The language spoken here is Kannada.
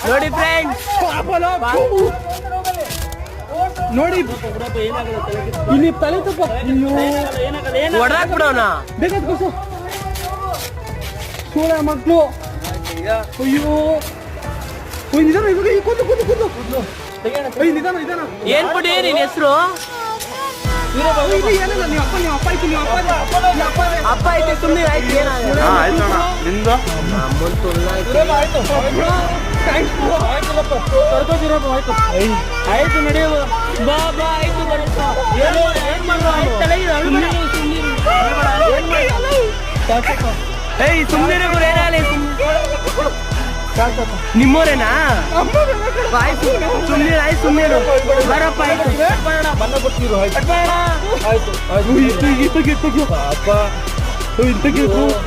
ನೋಡಿ ಫ್ರೆಂಡ್ಸ್, ನೋಡಿ ಇಲ್ಲಿ ತಲೆ ತಪ್ಪ ಹೊಡೆದಾಕ್ ಬಿಡೋಣ. ಬೇಕಾದ ಸೋಳ ಮಕ್ಕಳು. ಅಯ್ಯೋ ನಿಧಾನ, ಇವಾಗ ಕೂತು ಕೂತು ಕೂತು ನಿಧಾನ ನಿಧಾನ. ಏನ್ ಬಿಡಿ ನಿನ್ ಹೆಸರು? ಏನಿಲ್ಲ, ನೀವು ಅಪ್ಪ ನೀವು ಅಪ್ಪ ಆಯ್ತು, ನೀವು ಅಪ್ಪ ಅಪ್ಪ ಐತೆ ಸುಮ್ಮನೆ ಆಯ್ತು. ಏನಾಗುತ್ತೆ ನಿಂದು ಆಯ್ತು ನಡೆಯುವ ಬಾ ಬಾ ಆಯ್ತು ಬರುತ್ತಾ. ಏನ್ ಏಯ್ ಸುಮ್ಮನೆ ಗುರು, ಏನಾಗಲಿ ನಿಮ್ಮೋರೇನಾ? ಆಯ್ತು ಸುಮ್ಮನೆ, ಆಯ್ತು ಸುಮ್ಮನೆ ಬರಪ್ಪ. ಆಯ್ತು ಬಣ್ಣ ಬರ್ತೀರು. ಆಯ್ತು ಆಯ್ತು